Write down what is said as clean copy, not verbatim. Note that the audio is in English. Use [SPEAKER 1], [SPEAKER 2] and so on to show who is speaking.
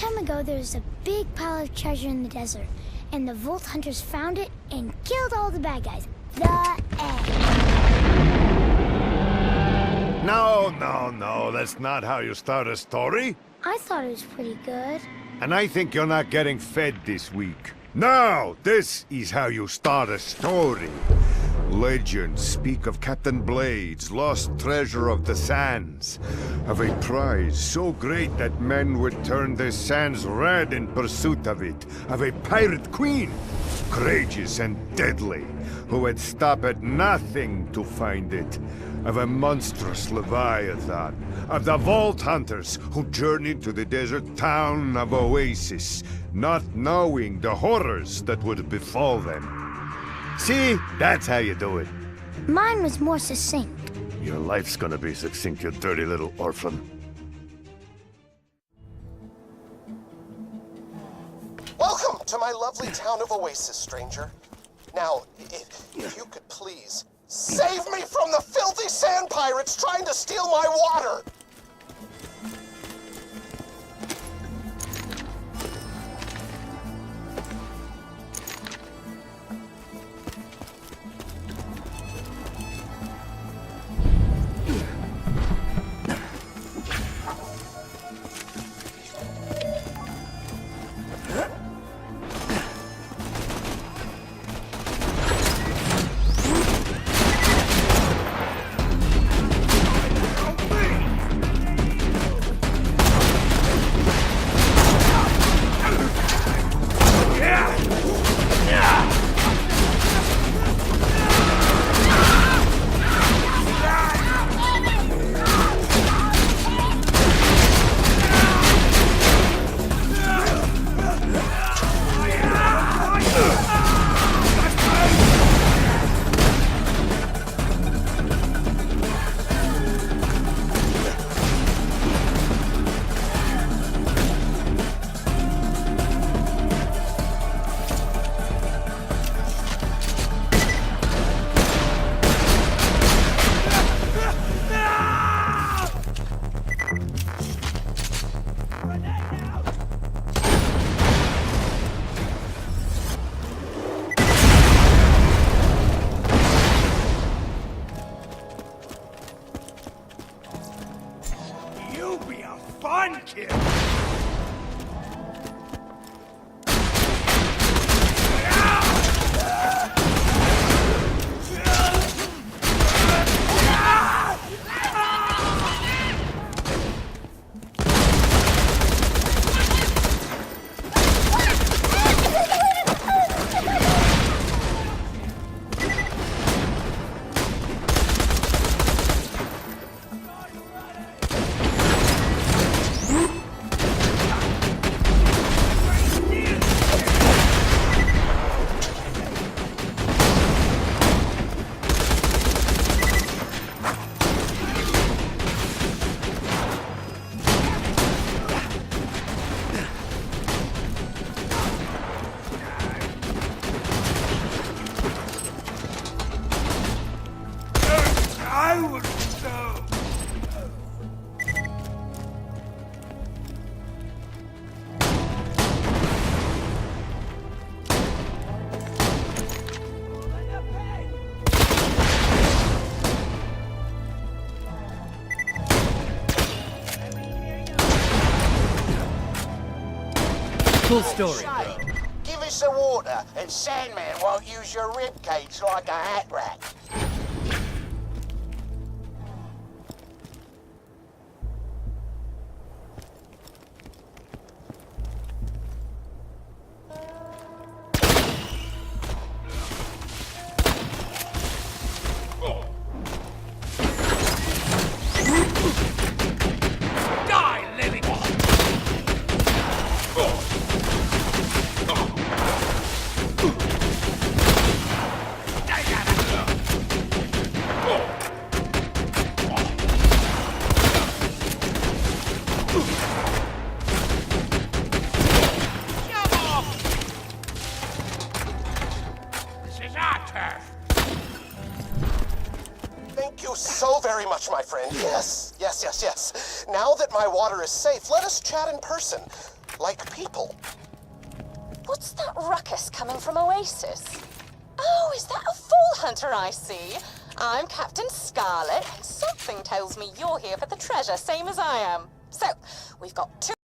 [SPEAKER 1] time ago, there was a big pile of treasure in the desert, and the Vault Hunters found it and killed all the bad guys. The end.
[SPEAKER 2] No, that's not how you start a story.
[SPEAKER 1] I thought it was pretty good.
[SPEAKER 2] And I think you're not getting fed this week. Now, this is how you start a story. Legends speak of Captain Blade's lost treasure of the sands, of a prize so great that men would turn the sands red in pursuit of it, of a pirate queen, courageous and deadly, who would stop at nothing to find it, of a monstrous leviathan, of the Vault Hunters who journeyed to the desert town of Oasis, not knowing the horrors that would befall them. See? That's how you do it.
[SPEAKER 1] Mine was more succinct.
[SPEAKER 2] Your life's gonna be succinct, you dirty little orphan.
[SPEAKER 3] Welcome to my lovely town of Oasis, stranger. Now, if you could please, save me from the filthy sand pirates trying to steal my water!
[SPEAKER 4] Fun, kid!
[SPEAKER 5] Cool story, bro.
[SPEAKER 3] Give us the water, and Sandman won't use your ribcage like a hat rack. Thank you so very much, my friend. Yes. Now that my water is safe, let us chat in person. like people.
[SPEAKER 6] What's that ruckus coming from Oasis? Oh, is that a Fall Hunter I see? I'm Captain Scarlet, and something tells me you're here for the treasure, same as I am. So, we've got two